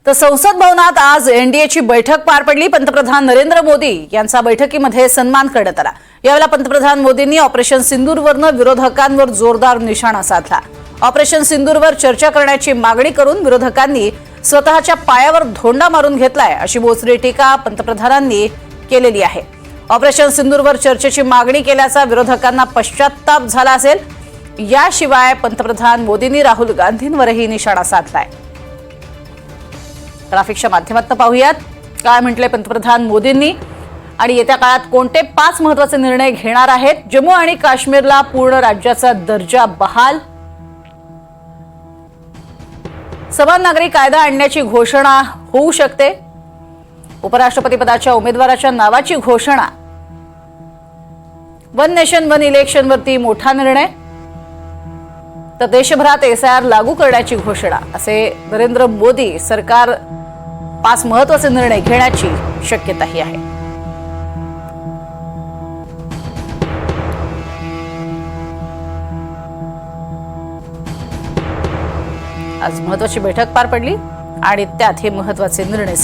तर संसद भवनात आज एनडीएची बैठक पार पडली। पंतप्रधान नरेंद्र मोदी यांचा बैठकीमध्ये सन्मान करण्यात आला। यावेळी पंतप्रधान मोदींनी ऑपरेशन सिंदूरवरनं विरोधकांवर जोरदार निशाणा साधला। ऑपरेशन सिंदूरवर चर्चा करण्याची मागणी करून विरोधकांनी स्वतःच्या पायावर धोंडा मारून घेतलाय, अशी बोचरी टीका पंतप्रधानांनी केलेली आहे। ऑपरेशन सिंदूरवर चर्चेची मागणी केल्याचा विरोधकांना पश्चात्ताप झाला असेल। याशिवाय पंतप्रधान मोदींनी राहुल गांधींवरही निशाणा साधलाय। ग्राफिक्सच्या माध्यमातून पाहूयात काय म्हटले पंतप्रधान मोदींनी आणि येत्या काळात कोणते 5 महत्त्वाचे निर्णय घेणार आहेत। जम्मू आणि काश्मीरला पूर्ण राज्याचा दर्जा बहाल, समान नागरी कायदा आणण्याची घोषणा होऊ शकते, उपराष्ट्रपती पदाच्या उमेदवाराच्या नावाची घोषणा, वन नेशन वन इलेक्शन वरती मोठा निर्णय, तर देशभरात एसआयआर लागू करण्याची घोषणा, असे नरेंद्र मोदी सरकार 5 महत्त्वाचे निर्णय घेण्याची शक्यताही आहे। आज महत्त्वाची बैठक पार पडली आणि त्यात हे महत्त्वाचे निर्णय